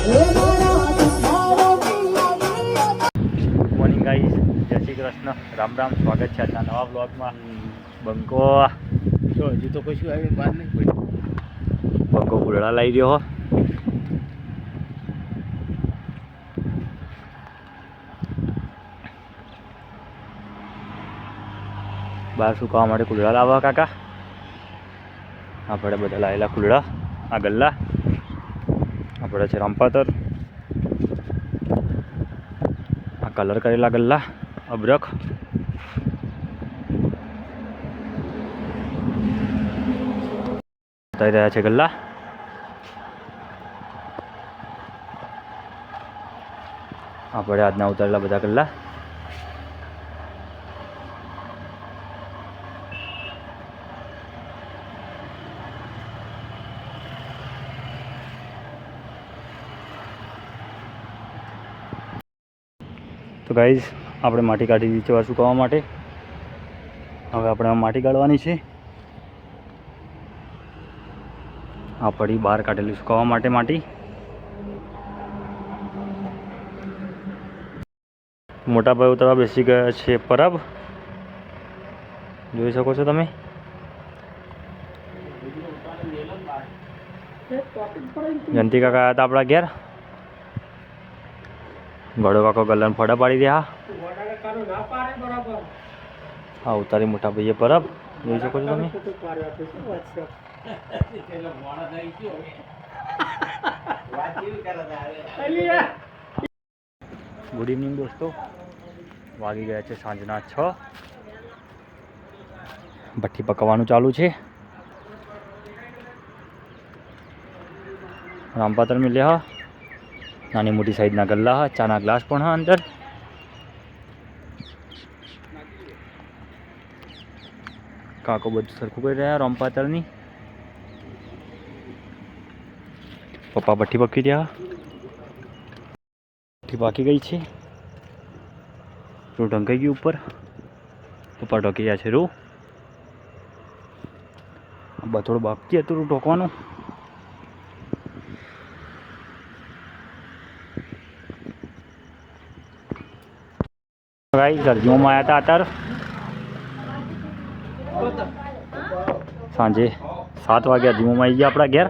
Morning guys, જય શ્રી કૃષ્ણ, રામ રામ. સ્વાગત છે આજના નવા બ્લોગમાં. બંકો જો હજુ તો કશું આવી બહાર નહીં પડ્યું. બંકો પુરડા લાવી રહ્યો. બહાર સુકાવા માટે કુલડા લાવવા કાકા. આપણે બધા લાવેલા કુલડા. આ ગલ્લા આપણે છે રામપાતર. આ કલર કરેલા ગલ્લા અબરખ. બતાવી રહ્યા છે ગલ્લા. આપણે આજના ઉતારેલા બધા ગલ્લા. તો ગાઈઝ, આપણે માટી કાઢી દીધી છે સુકાવવા માટે. હવે આપણે માટી કાઢવાની છે. આ પડી બહાર કાઢેલી સુકાવવા માટે માટી. મોટા ભાઈ ઉતરવા બેસી ગયા છે પરબ. જોઈ શકો છો તમે. જયંતિ કાકા આવ્યા હતા આપણા ઘેર. ગળો કાકો ગલ્લાને ફડા પાડી રહ્યા. હા, ઉતારી મોટા ભાઈએ પરબ. જોઈ શકો છો તમે. ગુડ ઇવનિંગ દોસ્તો. વાગી ગયા છે સાંજના 6. ભઠ્ઠી પકવવાનું ચાલુ છે. રામપાતર મિલ્યા. નાની મોટી સાઈઝના ગલ્લા. ચાના ગ્લાસ પણ હા અંદર. કાકો બધું સરખું કરી રહ્યા રામપાતરની. પપ્પા ભઠ્ઠી પકી રહ્યા. ભઠ્ઠી પાકી ગઈ છે. રૂ ઢંકાઈ ગયું ઉપર. પપ્પા ઢોકી ગયા છે રૂ. થોડું બાકી હતું રૂ ઢોકવાનું. ગાઈસ, અરજીઓમાં આવ્યા હતા અત્યારે સાંજે 7 વાગે. અરજીઓમાં આવી ગયા આપણા ઘેર.